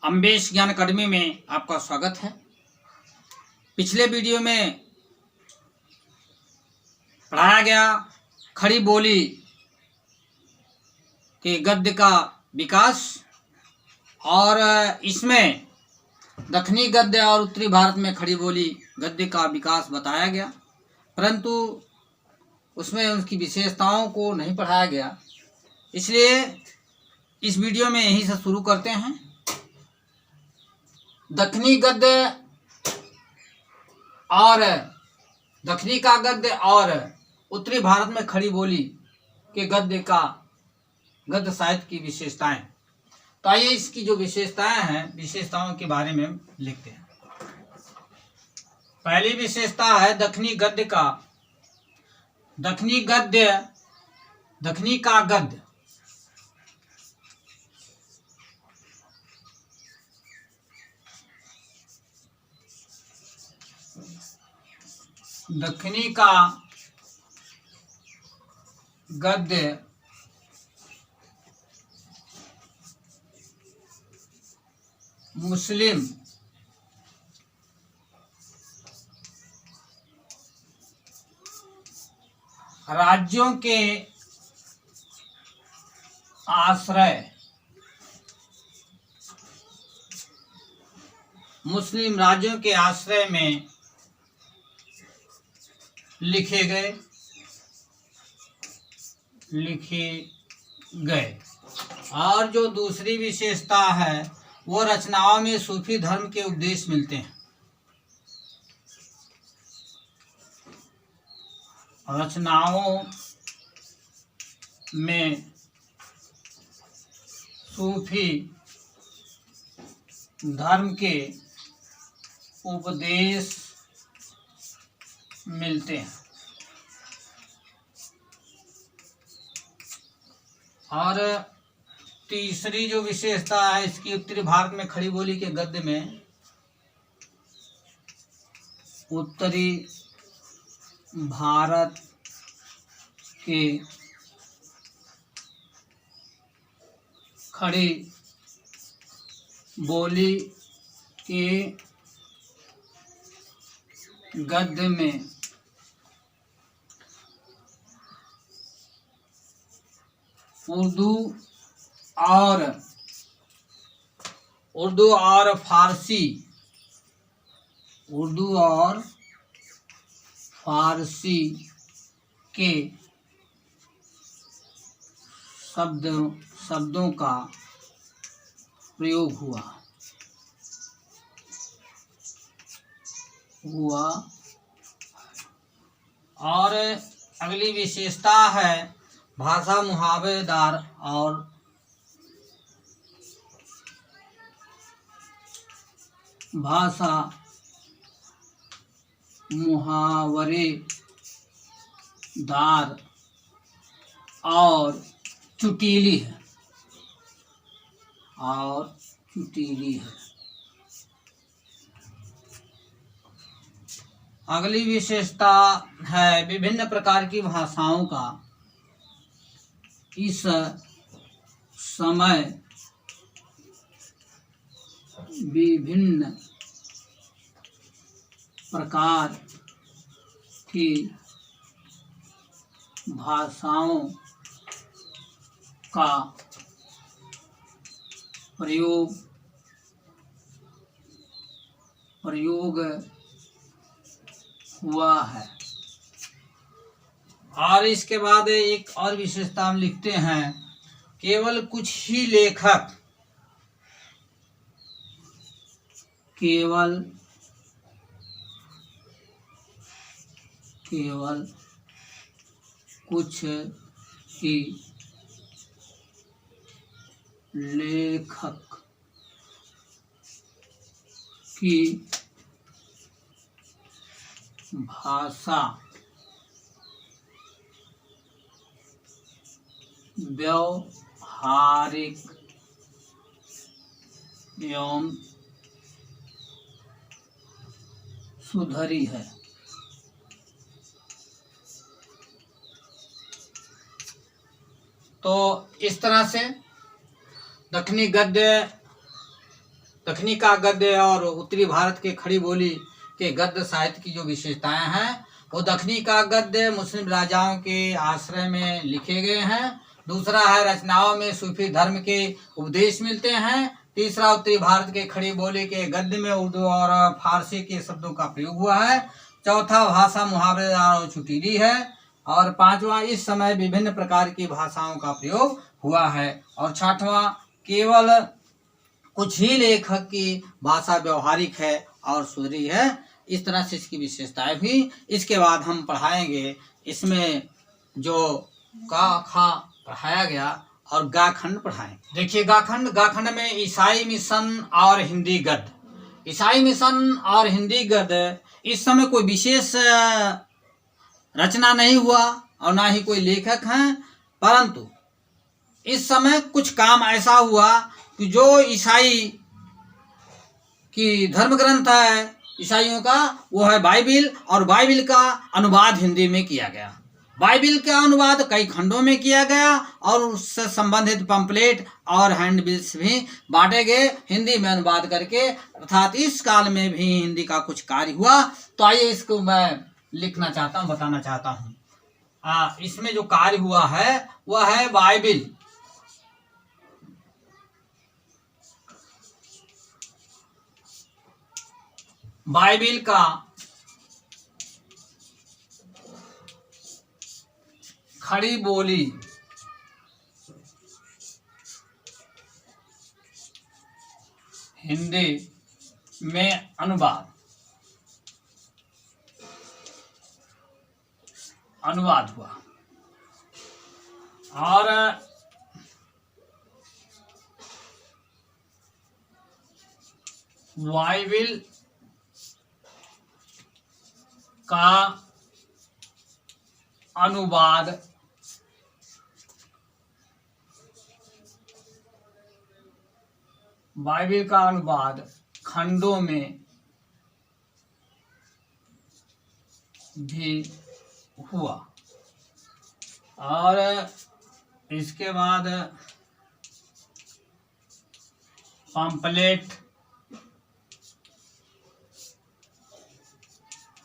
अम्बेश ज्ञान अकादमी में आपका स्वागत है। पिछले वीडियो में पढ़ाया गया खड़ी बोली के गद्य का विकास और इसमें दक्षिणी गद्य और उत्तरी भारत में खड़ी बोली गद्य का विकास बताया गया, परंतु उसमें उनकी विशेषताओं को नहीं पढ़ाया गया। इसलिए इस वीडियो में यहीं से शुरू करते हैं। दक्षिणी गद्य और दक्षिणी का गद्य और उत्तरी भारत में खड़ी बोली के गद्य का गद्य साहित्य की विशेषताएं। तो आइए इसकी जो विशेषताएं हैं, विशेषताओं के बारे में लिखते हैं। पहली विशेषता है दक्षिणी गद्य का दक्षिणी का गद्य दक्षिणी का गद्य मुस्लिम राज्यों के आश्रय में लिखे गए। और जो दूसरी विशेषता है वो रचनाओं में सूफी धर्म के उपदेश मिलते हैं। रचनाओं में सूफी धर्म के उपदेश मिलते हैं। और तीसरी जो विशेषता है इसकी उत्तरी भारत में खड़ी बोली के गद्य में, उत्तरी भारत के खड़ी बोली के गद्य में उर्दू और फारसी के शब्दों का प्रयोग हुआ। और अगली विशेषता है भाषा मुहावरेदार और चुटीली है। अगली विशेषता है विभिन्न प्रकार की भाषाओं का इस समय विभिन्न प्रकार की भाषाओं का प्रयोग हुआ है। और इसके बाद एक और विशेषता हम लिखते हैं, केवल कुछ ही लेखक केवल कुछ ही लेखक की भाषा व्यावहारिक एवं सुधरी है। तो इस तरह से दक्षिणी गद्य दक्षिणी का गद्य और उत्तरी भारत के खड़ी बोली के गद्य साहित्य की जो विशेषताएं हैं, वो दक्षिणी का गद्य मुस्लिम राजाओं के आश्रय में लिखे गए हैं। दूसरा है, रचनाओं में सूफी धर्म के उपदेश मिलते हैं। तीसरा, उत्तरी भारत के खड़ी बोली के गद्य में उर्दू और फारसी के शब्दों का प्रयोग हुआ है। चौथा, भाषा मुहावरेदार और चुटीली है। और पांचवा, इस समय विभिन्न प्रकार की भाषाओं का प्रयोग हुआ है। और छठवां, केवल कुछ ही लेखक की भाषा व्यवहारिक है और सुधरी है। इस तरह से इसकी विशेषताएं भी। इसके बाद हम पढ़ाएंगे इसमें जो का खा पढ़ाया गया और गाखंड पढ़ाएंगे। देखिए, गाखंड में ईसाई मिशन और हिंदी गद्य। ईसाई मिशन और हिंदी गद्य, इस समय कोई विशेष रचना नहीं हुआ और ना ही कोई लेखक हैं, परंतु इस समय कुछ काम ऐसा हुआ कि जो ईसाई की धर्म ग्रंथ है ईसाइयों का, वो है बाइबिल, और बाइबिल का अनुवाद हिंदी में किया गया। बाइबिल का अनुवाद कई खंडों में किया गया और उससे संबंधित पंपलेट और हैंडबिल्स भी बांटे गए हिंदी में अनुवाद करके, अर्थात इस काल में भी हिंदी का कुछ कार्य हुआ। तो आइए इसको मैं लिखना चाहता हूँ, बताना चाहता हूँ। इसमें जो कार्य हुआ है वह है बाइबिल। बाइबिल का खड़ी बोली हिंदी में अनुवाद हुआ। और बाइबिल का अनुवाद खंडों में भी हुआ। और इसके बाद पंपलेट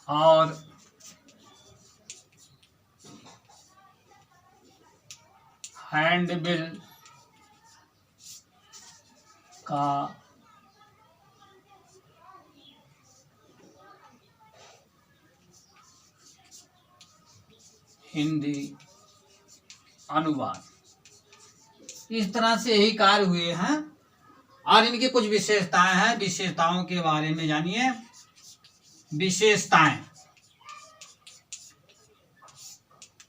और हैंडबिल का हिंदी अनुवाद। इस तरह से यही कार्य हुए हैं और इनकी कुछ विशेषताएं हैं। विशेषताओं के बारे में जानिए। विशेषताएं,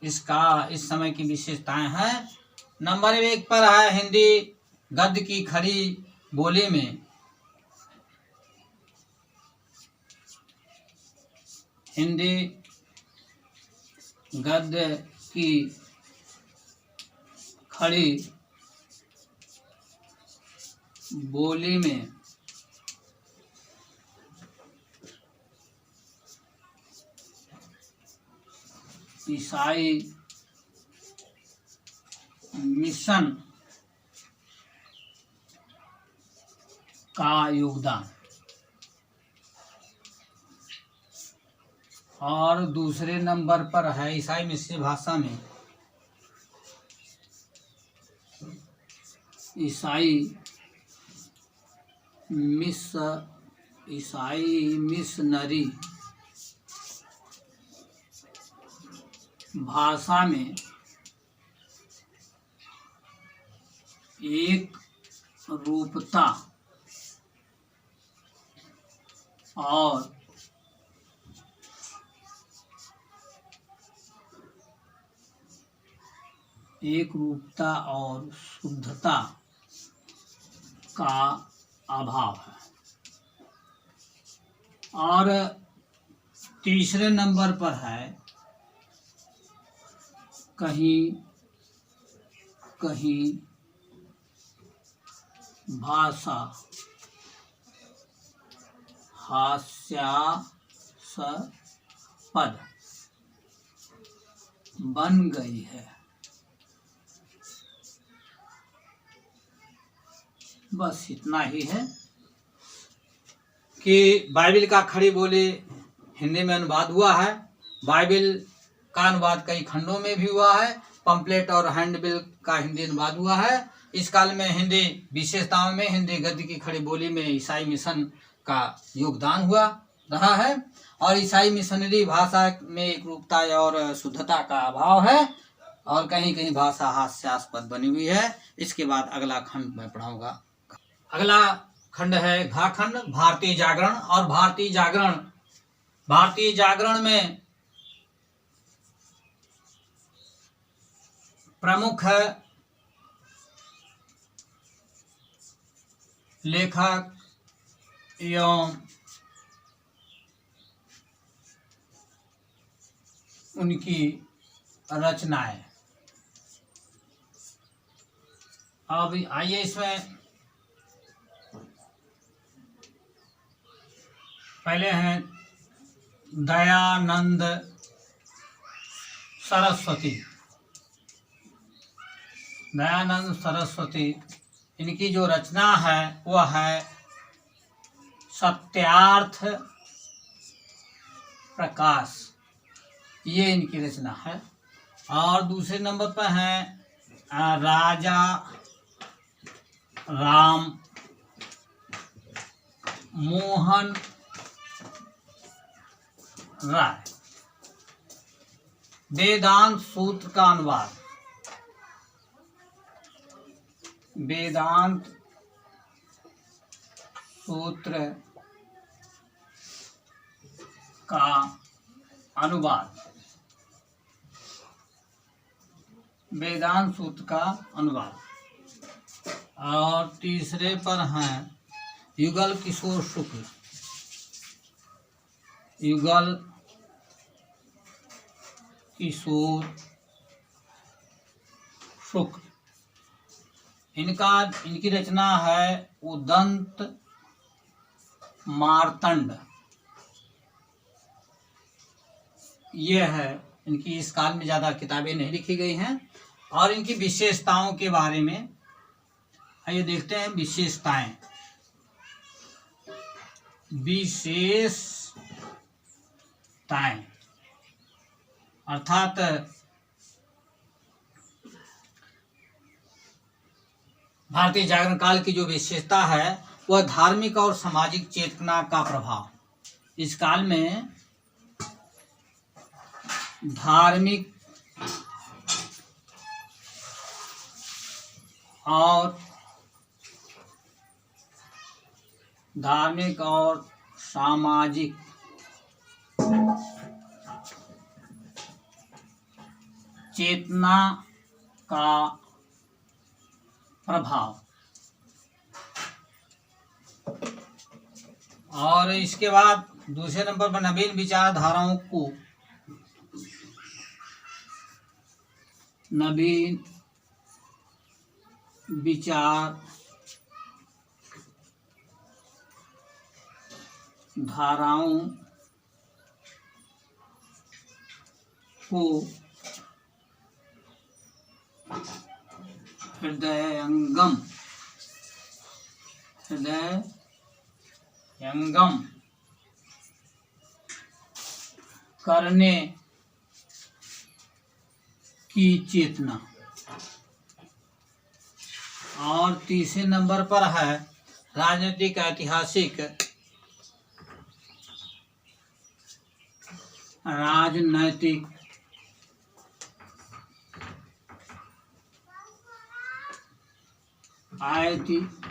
इस समय की विशेषताएं हैं। नंबर 1 पर है, हिंदी गद्य की खड़ी बोली में हिंदी गद्य की खड़ी बोली में ईसाई मिशन का योगदान। और दूसरे नंबर पर है, ईसाई मिश्र भाषा में ईसाई मिशनरी भाषा में एक रूपता और शुद्धता का अभाव है। और तीसरे नंबर पर है, कहीं कहीं भाषा हास्यास्पद बन गई है। बस इतना ही है। कि बाइबिल का खड़ी बोली हिंदी में अनुवाद हुआ है। बाइबिल का अनुवाद कई खंडों में भी हुआ है। पंपलेट और हैंडबिल का हिंदी अनुवाद हुआ है। इस काल में हिंदी विशेषताओं में हिंदी गद्य की खड़ी बोली में ईसाई मिशन का योगदान हुआ रहा है और ईसाई मिशनरी भाषा में एक रूपता और शुद्धता का अभाव है और कहीं कहीं भाषा हास्यास्पद बनी हुई है। इसके बाद अगला खंड मैं पढ़ाऊंगा। अगला खंड है घ खंड, भारतीय जागरण। और भारतीय जागरण में प्रमुख लेखक एवं उनकी रचनाएं। अब आइए इसमें पहले हैं दयानंद सरस्वती। दयानंद सरस्वती, इनकी जो रचना है वह है सत्यार्थ प्रकाश, ये इनकी रचना है। और दूसरे नंबर पर है राजा राम मोहन राय, वेदांत सूत्र का अनुवाद। वेदांत सूत्र का अनुवाद। वेदांत सूत्र का अनुवाद। और तीसरे पर हैं युगल किशोर शुक्ल। युगल किशोर शुक्ल, इनकी रचना है उदंत मार्तंड। ये है इनकी। इस काल में ज़्यादा किताबें नहीं लिखी गई हैं। और इनकी विशेषताओं के बारे में आइए देखते हैं। विशेषताएं, अर्थात भारतीय जागरण काल की जो विशेषता है वह धार्मिक और सामाजिक चेतना का प्रभाव। इस काल में धार्मिक और सामाजिक चेतना का प्रभाव। और इसके बाद दूसरे नंबर पर नवीन विचारधाराओं को, नवीन विचार धाराओं को हृदयंगम करने की चेतना। और तीसरे नंबर पर है राजनीतिक ऐतिहासिक राजनैतिक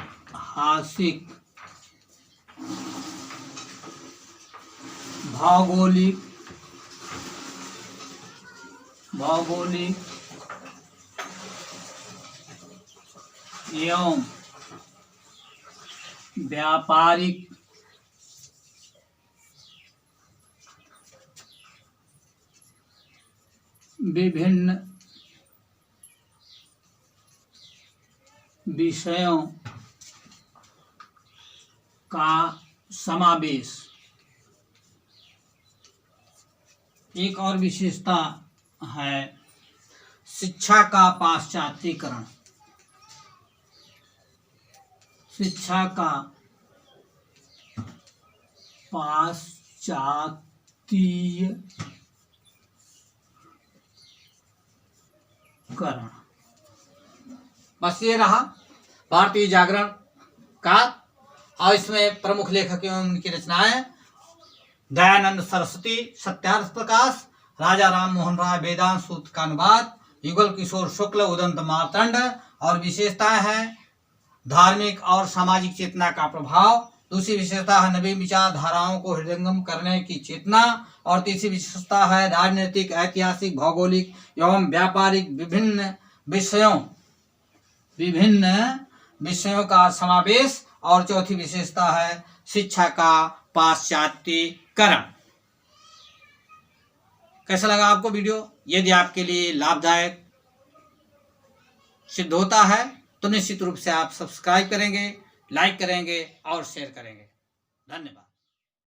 ऐतिहासिक भौगोलिक एवं व्यापारिक विभिन्न विषयों का समावेश। एक और विशेषता है शिक्षा का पाश्चात्यीकरण। शिक्षा का पाश्चात्यकरण। बस ये रहा भारतीय जागरण का, और इसमें प्रमुख लेखक एवं उनकी रचनाएं दयानंद सरस्वती, सत्यार्थ प्रकाश, राजा राम मोहन राय वेदांत सूत्र का अनुवाद, युगल किशोर शुक्ल, उदंत मार्तंड। और विशेषताएं हैं धार्मिक और सामाजिक चेतना का प्रभाव। दूसरी विशेषता है नवीन विचारधाराओं को हृदयंगम करने की चेतना। और तीसरी विशेषता है राजनीतिक, ऐतिहासिक, भौगोलिक एवं व्यापारिक विभिन्न विषयों का समावेश। और चौथी विशेषता है शिक्षा का पाश्चात्यकरण। कैसा लगा आपको वीडियो? यदि आपके लिए लाभदायक सिद्ध होता है तो निश्चित रूप से आप सब्सक्राइब करेंगे, लाइक करेंगे और शेयर करेंगे। धन्यवाद।